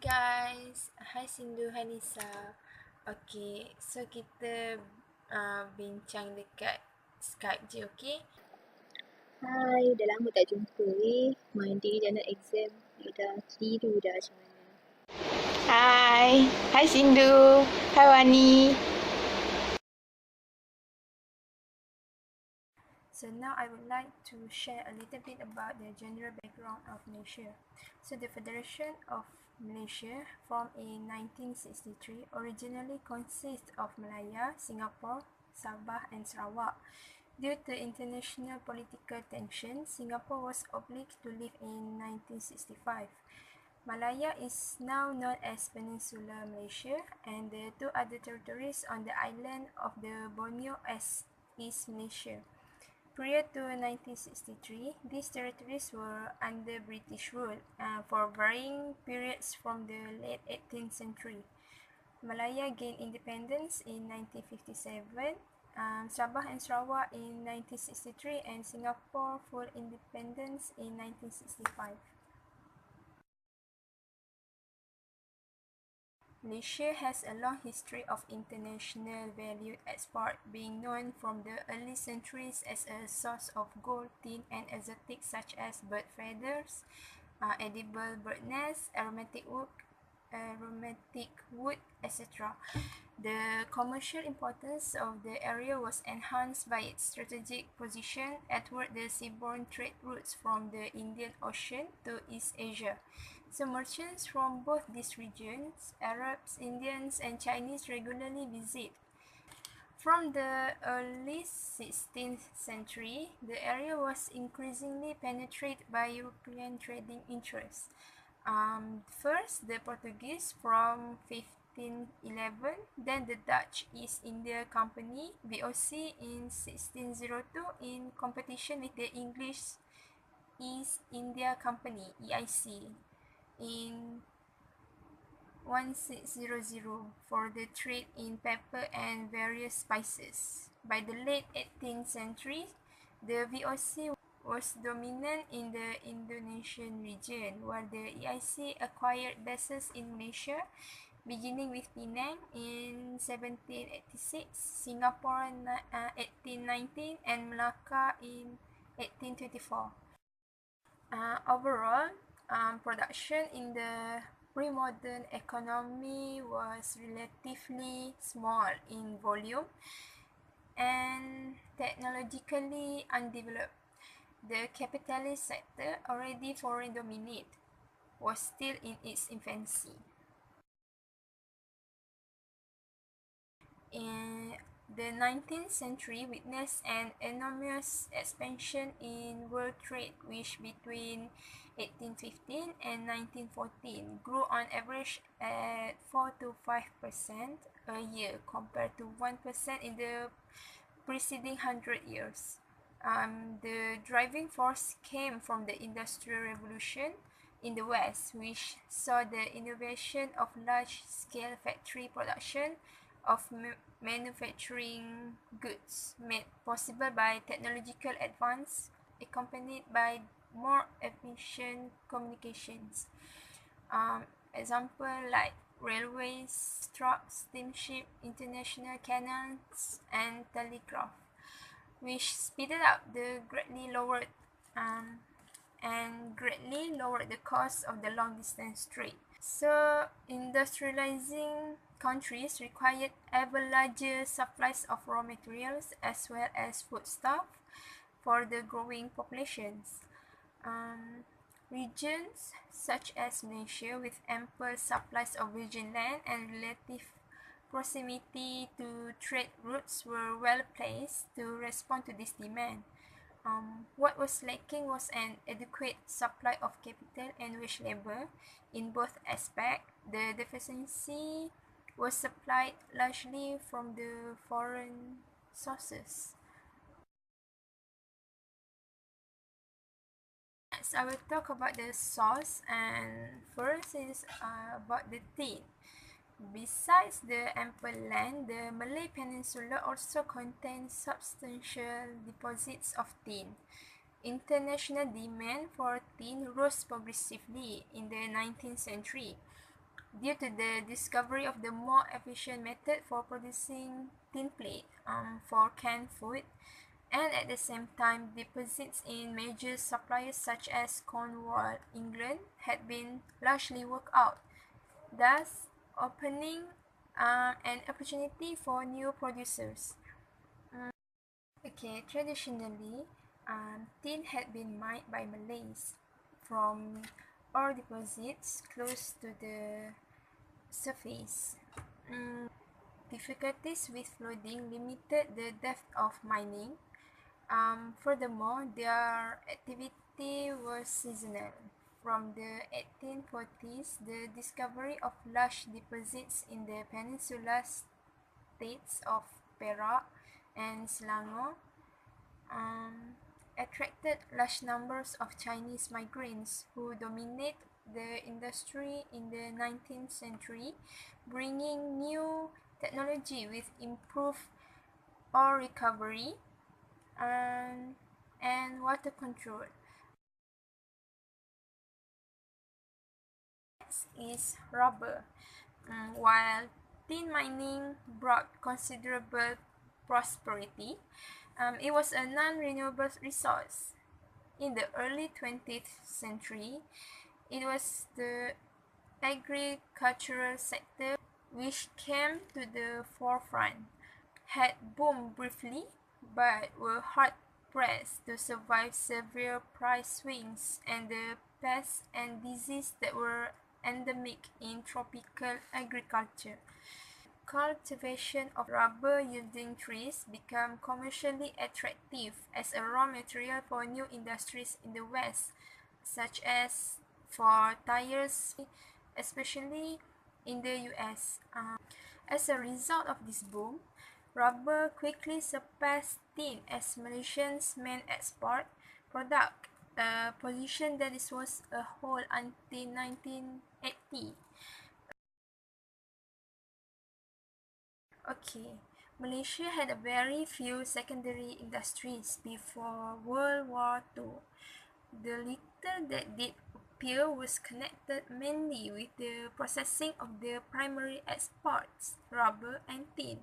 Guys, hai Sindu, hai Nisa. Okay, so kita bincang dekat Skype je, okay? Hai, dah lama tak jumpa Monday dah nak exam. Dah tidur dah macam mana. Hai, hai Sindu, hai Wani. So now I would like to share a little bit about the general background of Malaysia. So the Federation of Malaysia, formed in 1963, originally consists of Malaya, Singapore, Sabah and Sarawak. Due to international political tension, Singapore was obliged to leave in 1965. Malaya is now known as Peninsular Malaysia, and the two other territories on the island of the Borneo as East Malaysia. Prior to 1963, these territories were under British rule for varying periods from the late 18th century. Malaya gained independence in 1957, Sabah and Sarawak in 1963, and Singapore full independence in 1965. Malaysia has a long history of international valued export, being known from the early centuries as a source of gold, tin, and exotics such as bird feathers, edible bird nests, aromatic wood, etc. The commercial importance of the area was enhanced by its strategic position toward the seaborne trade routes from the Indian Ocean to East Asia. So merchants from both these regions, Arabs, Indians, and Chinese, regularly visit. From the early 16th century, the area was increasingly penetrated by European trading interests. First, the Portuguese from 1511, then the Dutch East India Company, VOC, in 1602 in competition with the English East India Company, EIC, in 1600 for the trade in pepper and various spices. By the late 18th century, the VOC was dominant in the Indonesian region, while the EIC acquired bases in Malaysia, beginning with Penang in 1786, Singapore in 1819, and Malacca in 1824. Overall, production in the pre-modern economy was relatively small in volume and technologically undeveloped. The capitalist sector, already foreign dominated, was still in its infancy. In the 19th century witnessed an enormous expansion in world trade, which between 1815 and 1914 grew on average at 4 to 5% a year compared to 1% in the preceding 100 years. The driving force came from the Industrial Revolution in the West, which saw the innovation of large-scale factory production of manufacturing goods made possible by technological advance, accompanied by more efficient communications. Example like railways, trucks, steamship, international canals, and telegraph, which speeded up the greatly lowered the cost of the long distance trade. So, industrializing countries required ever larger supplies of raw materials as well as foodstuff for the growing populations. Um, Regions such as Malaysia, with ample supplies of virgin land and relative proximity to trade routes, were well placed to respond to this demand. What was lacking was an adequate supply of capital and wage labor in both aspects. The deficiency was supplied largely from the foreign sources. Next, I will talk about the source, and first is about the tin. Besides the ample land, the Malay Peninsula also contains substantial deposits of tin. International demand for tin rose progressively in the 19th century due to the discovery of the more efficient method for producing tin plate for canned food, and at the same time deposits in major suppliers such as Cornwall, England had been largely worked out, thus opening an opportunity for new producers. Okay, traditionally, tin had been mined by Malays from ore deposits close to the surface. Difficulties with flooding limited the depth of mining. Furthermore, their activity was seasonal. From the 1840s, the discovery of large deposits in the peninsula states of Perak and Selangor attracted large numbers of Chinese migrants who dominate the industry in the 19th century, bringing new technology with improved ore recovery and water control. Next is rubber. While tin mining brought considerable prosperity, it was a non-renewable resource. In the early 20th century, it was the agricultural sector which came to the forefront, had boomed briefly, but were hard pressed to survive severe price swings and the pests and diseases that were endemic in tropical agriculture. Cultivation of rubber yielding trees became commercially attractive as a raw material for new industries in the West, such as for tires, especially in the US. As a result of this boom, rubber quickly surpassed tin as Malaysia's main export product, a position that it was a hold until 1980. Okay, Malaysia had a very few secondary industries before World War II. The little that did appear was connected mainly with the processing of the primary exports, rubber and tin,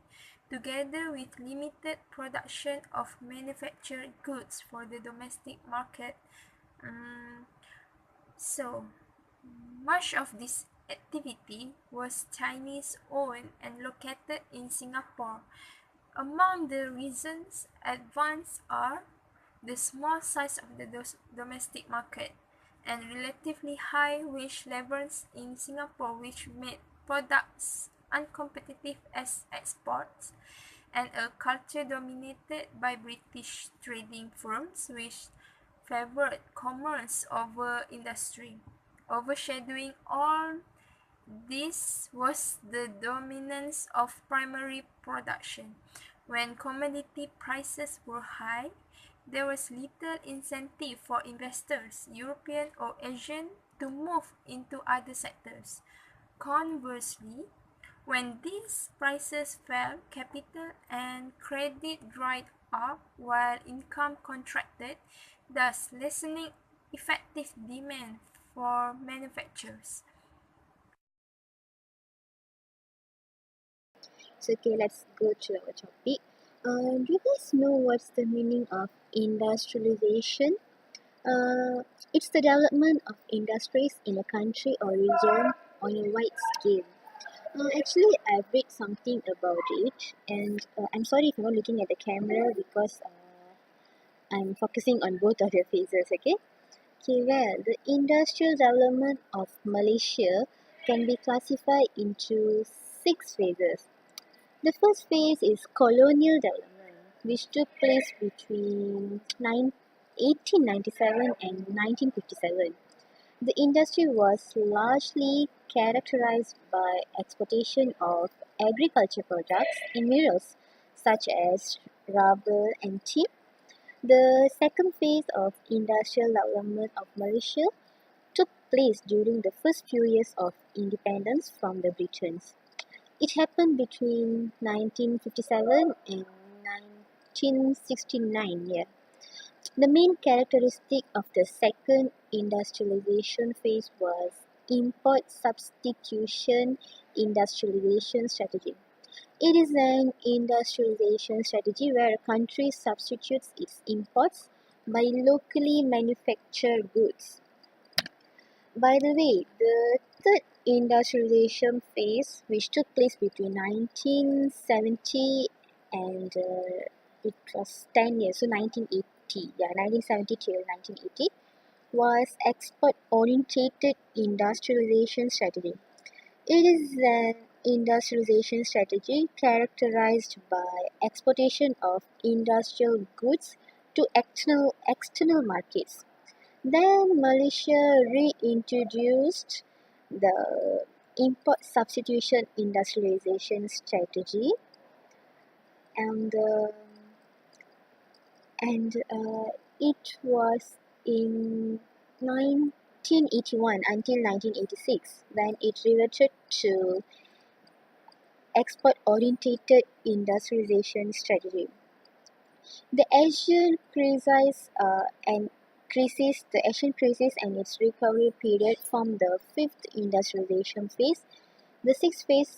together with limited production of manufactured goods for the domestic market. So, much of this activity was Chinese-owned and located in Singapore. Among the reasons advanced are the small size of the domestic market and relatively high wage levels in Singapore, which made products uncompetitive as exports, and a culture dominated by British trading firms which favored commerce over industry. Overshadowing all this was the dominance of primary production. When commodity prices were high, there was little incentive for investors, European or Asian, to move into other sectors. Conversely, when these prices fell, capital and credit dried up while income contracted, thus lessening effective demand for manufacturers. So, okay, let's go to our topic. Do you guys know what's the meaning of industrialization? It's the development of industries in a country or region on a wide scale. Actually, I've read something about it, and I'm sorry if you're not looking at the camera because I'm focusing on both of your faces, okay? Okay, well, the industrial development of Malaysia can be classified into six phases. The first phase is colonial development, which took place between 1897 and 1957. The industry was largely characterized by exportation of agriculture products and minerals such as rubber and tea. The second phase of industrial development of Malaysia took place during the first few years of independence from the Britons. It happened between 1957 and 1969. Yeah. The main characteristic of the second industrialization phase was import substitution industrialization strategy. It is an industrialization strategy where a country substitutes its imports by locally manufactured goods. By the way, the third industrialization phase, which took place between 1970 and it was 10 years, so 1980, yeah, 1970 till 1980, was export-orientated industrialization strategy. It is an industrialization strategy characterized by exportation of industrial goods to external markets. Then Malaysia reintroduced the import substitution industrialization strategy, and it was in 1981 until 1986 when it reverted to export-orientated industrialization strategy. The Asian crisis and its recovery period form the fifth industrialization phase. The sixth phase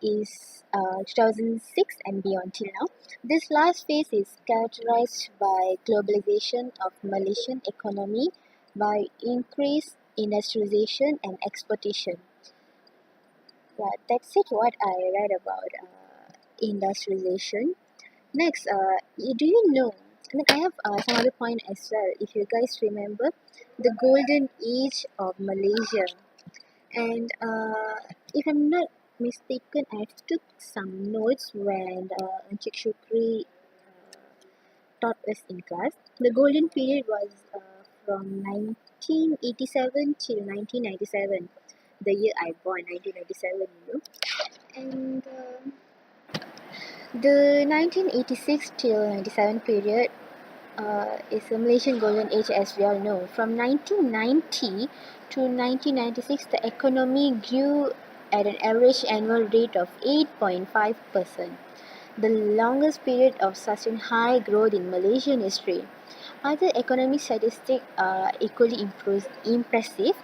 is 2006 and beyond till now. This last phase is characterized by globalization of Malaysian economy by increased industrialization and exportation. Yeah, that's it what I read about industrialization. Next, do you know? I mean, I have some other point as well. If you guys remember, the golden age of Malaysia, and if I'm not mistaken, I took some notes when Encik Shukri taught us in class. The golden period was from 1987 till 1997, the year I born, 1997, you know, and. The 1986 till 97 period is the Malaysian Golden Age, as we all know. From 1990 to 1996, the economy grew at an average annual rate of 8.5%, the longest period of sustained high growth in Malaysian history. Other economic statistics are equally impressive,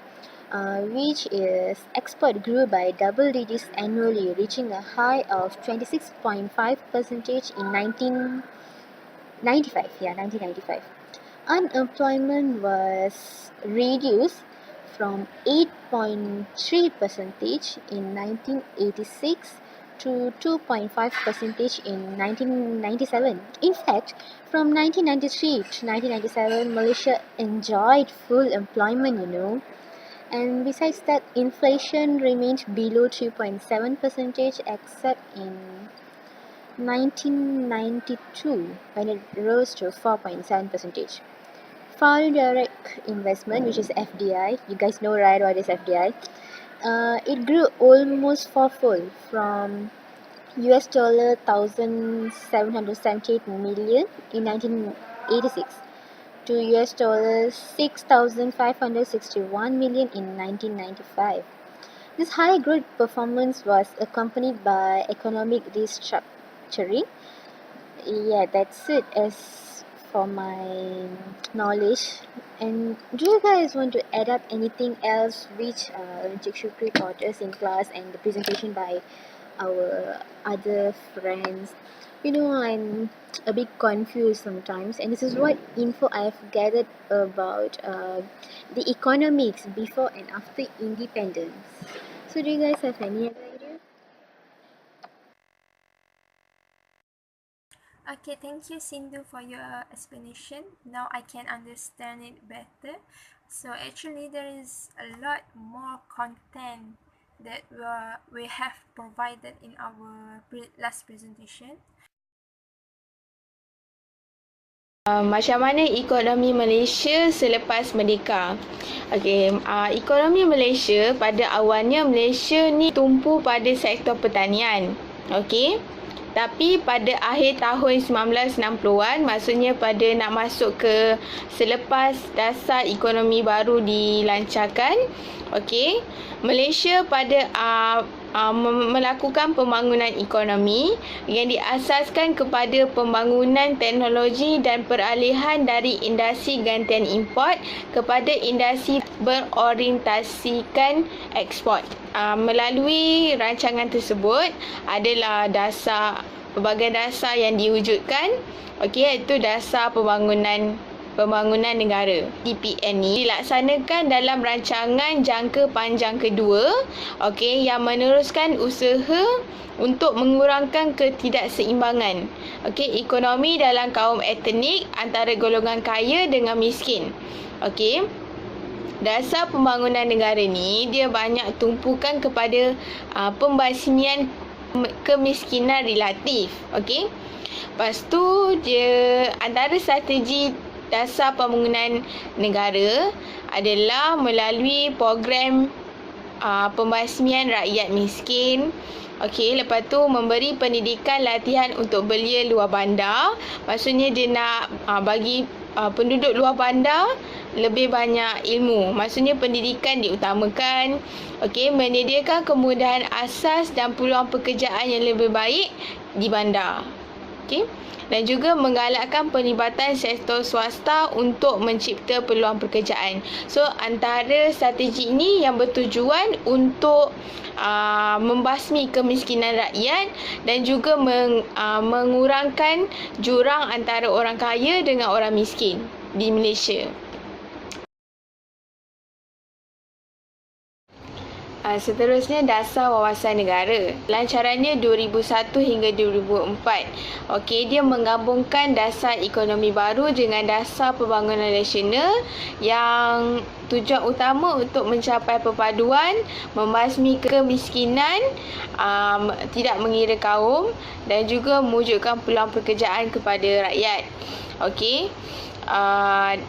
which is export grew by double digits annually, reaching a high of 26.5% in 1995. Yeah, 1995. Unemployment was reduced from 8.3% in 1986 to 2.5% in 1997. In fact, from 1993 to 1997, Malaysia enjoyed full employment, you know. And besides that, inflation remained below 3.7% except in 1992 when it rose to 4.7%. Foreign direct investment, which is FDI, you guys know right what is FDI. It grew almost fourfold from US dollar 1,778 million in 1986 to US dollars 6,561 million in 1995. This high growth performance was accompanied by economic restructuring. Yeah, that's it as for my knowledge. And do you guys want to add up anything else which Encik Shukri taught us in class and the presentation by our other friends? I'm a bit confused sometimes, and this is what info I've gathered about the economics before and after independence. So, do you guys have any other idea? Okay, thank you, Sindhu, for your explanation. Now I can understand it better. So actually, there is a lot more content that we have provided in our last presentation. Macam mana ekonomi Malaysia selepas merdeka? Okey, ekonomi Malaysia pada awalnya Malaysia ni tumpu pada sektor pertanian. Okey. Tapi pada akhir tahun 1960-an, maksudnya pada nak masuk ke selepas dasar ekonomi baru dilancarkan, okey, Malaysia pada melakukan pembangunan ekonomi yang diasaskan kepada pembangunan teknologi dan peralihan dari industri gantian import kepada industri berorientasikan ekspor. Melalui rancangan tersebut adalah pelbagai dasar yang diwujudkan, okey, iaitu dasar pembangunan negara. DPN ni dilaksanakan dalam rancangan jangka panjang kedua, okey, yang meneruskan usaha untuk mengurangkan ketidakseimbangan, okey, ekonomi dalam kaum etnik antara golongan kaya dengan miskin. Okey. Dasar pembangunan negara ni dia banyak tumpukan kepada pembasmian kemiskinan relatif. Okey. Lepas tu dia antara strategi dasar pembangunan negara adalah melalui program pembasmian rakyat miskin. Okey, lepas tu memberi pendidikan latihan untuk belia luar bandar. Maksudnya dia nak bagi penduduk luar bandar lebih banyak ilmu. Maksudnya pendidikan diutamakan. Okey, menyediakan kemudahan asas dan peluang pekerjaan yang lebih baik di bandar. Okey. Dan juga menggalakkan penlibatan sektor swasta untuk mencipta peluang pekerjaan. So, antara strategi ini yang bertujuan untuk membasmi kemiskinan rakyat dan juga mengurangkan jurang antara orang kaya dengan orang miskin di Malaysia. Seterusnya, dasar wawasan negara. Lancarannya 2001 hingga 2004. Okey, dia menggabungkan dasar ekonomi baru dengan dasar pembangunan nasional yang tujuan utama untuk mencapai perpaduan, membasmi kemiskinan, tidak mengira kaum dan juga mewujudkan peluang pekerjaan kepada rakyat. Okey.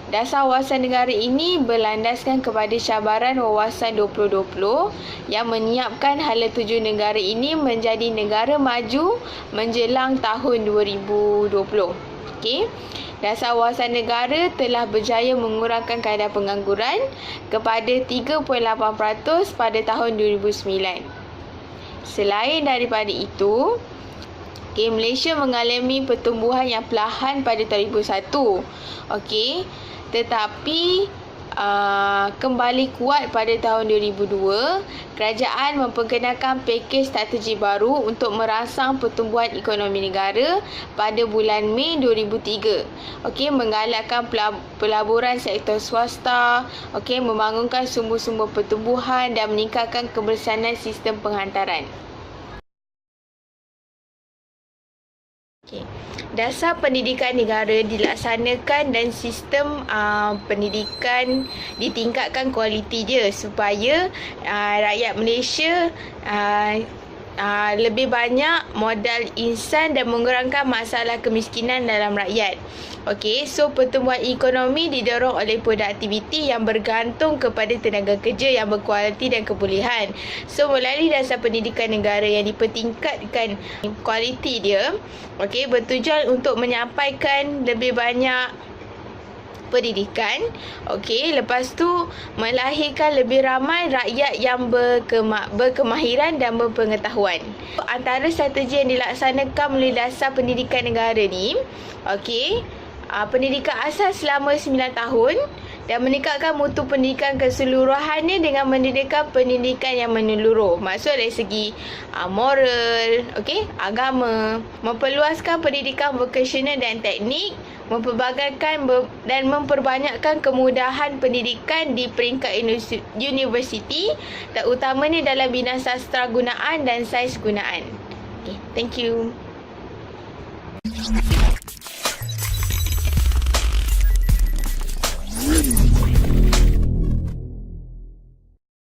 Dasar wawasan negara ini berlandaskan kepada cabaran wawasan 2020 yang menyiapkan hala tuju negara ini menjadi negara maju menjelang tahun 2020. Okey. Dasar wawasan negara telah berjaya mengurangkan kadar pengangguran kepada 3.8% pada tahun 2009. Selain daripada itu, Malaysia mengalami pertumbuhan yang perlahan pada tahun 2001. Okey, tetapi kembali kuat pada tahun 2002. Kerajaan memperkenalkan pakej strategi baru untuk merangsang pertumbuhan ekonomi negara pada bulan Mei 2003. Okey, menggalakkan pelaburan sektor swasta, okey, membangunkan sumber-sumber pertumbuhan dan meningkatkan kebersihanan sistem penghantaran. Okay. Dasar pendidikan negara dilaksanakan dan sistem pendidikan ditingkatkan kualiti dia supaya rakyat Malaysia lebih banyak modal insan dan mengurangkan masalah kemiskinan dalam rakyat. Okey, so pertumbuhan ekonomi didorong oleh produktiviti yang bergantung kepada tenaga kerja yang berkualiti dan kebolehan. So melalui dasar pendidikan negara yang dipertingkatkan kualiti dia, okey, bertujuan untuk menyampaikan lebih banyak pendidikan, okey, lepas tu melahirkan lebih ramai rakyat yang berkemahiran dan berpengetahuan. Antara strategi yang dilaksanakan melalui dasar pendidikan negara ni, okey, pendidikan asas selama 9 tahun dan meningkatkan mutu pendidikan keseluruhannya dengan mendirikan pendidikan yang menyeluruh. Maksud dari segi moral, okey, agama, memperluaskan pendidikan vokasional dan teknik, memperbagaikan dan memperbanyakkan kemudahan pendidikan di peringkat universiti, terutamanya dalam bidang sastra gunaan dan sains gunaan. Okay, thank you.